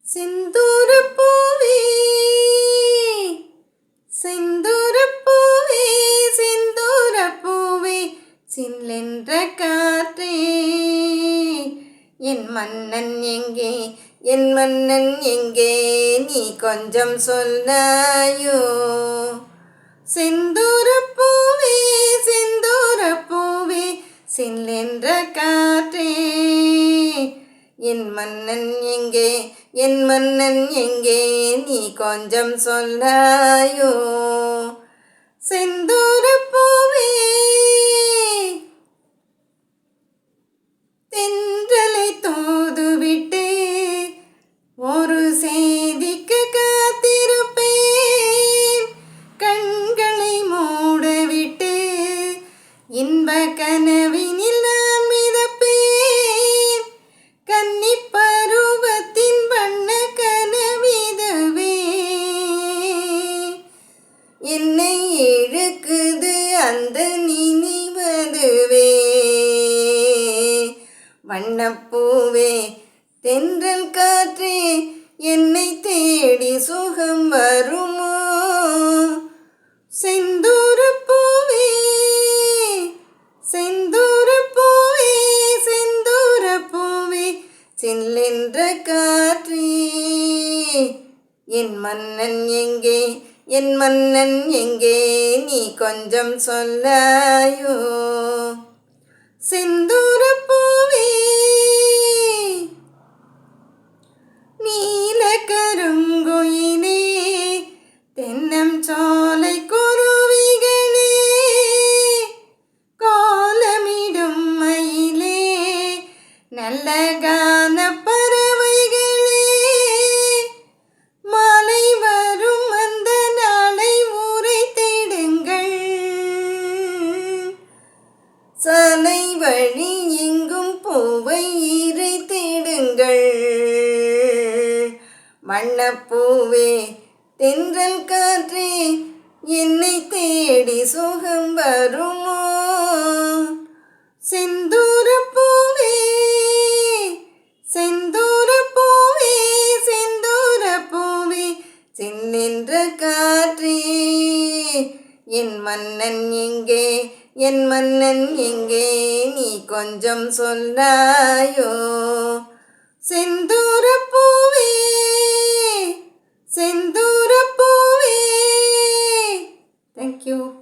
செந்தூரப்பூவே செந்தூரப்பூவே செந்தூரப்பூவே சில்லென்ற காற்றே என் மன்னன் எங்கே என் மன்னன் எங்கே நீ கொஞ்சம் சொல்லாயோ செந்தூரப்பூவே செந்தூரப்பூவே சில்லென்ற காற்றே என் மன்னன் எங்கே என் மன்னன் எங்கே நீ கொஞ்சம் சொல்லாயோ செந்தூரப்பூவே தென்றலை தூதுவிட்டு ஒரு செய்திக்கு காத்திருப்பேன் கண்களை மூடவிட்டு இன்ப கனவினில் நான் மிதப்பேன் கன்னி பருவத்தின் வண்ண கனவிதுவே என்னை இழுக்குது அந்த நினைவதுவே வண்ணப்பூவே தென்றல் காற்றே என்னை தேடி சுகம் வருமோ செந்தூரப்பூவே செந்தூரப்பூவே செந்தூரப்பூவே சில்லென்ற காற்றே என் மன்னன் எங்கே என் மன்னன் எங்கே நீ கொஞ்சம் சொல்லாயோ செந்தூரப்பூவே நீல கருங்குயிலே தென்னம் சோலை குருவிகளே கோலமிடும் மயிலே நல்ல கான பறவைகளே மாலை வரும் அந்த நாளை உரைத்திடுங்கள் சாலை வழி எங்கும் பூவை இறைத்திடுங்கள் வண்ணப்பூவே தென்றல் காற்றே என்னை தேடி சுகம் வருமோ செந்தூரப்பூவே செந்தூரப்பூவே செந்தூரப்பூவே சில்லென்ற காற்றே என் மன்னன் எங்கே என் மன்னன் எங்கே நீ கொஞ்சம் சொல்லாயோ செந்தூரப்பூவே செந்தூரப்பூவே. Thank you.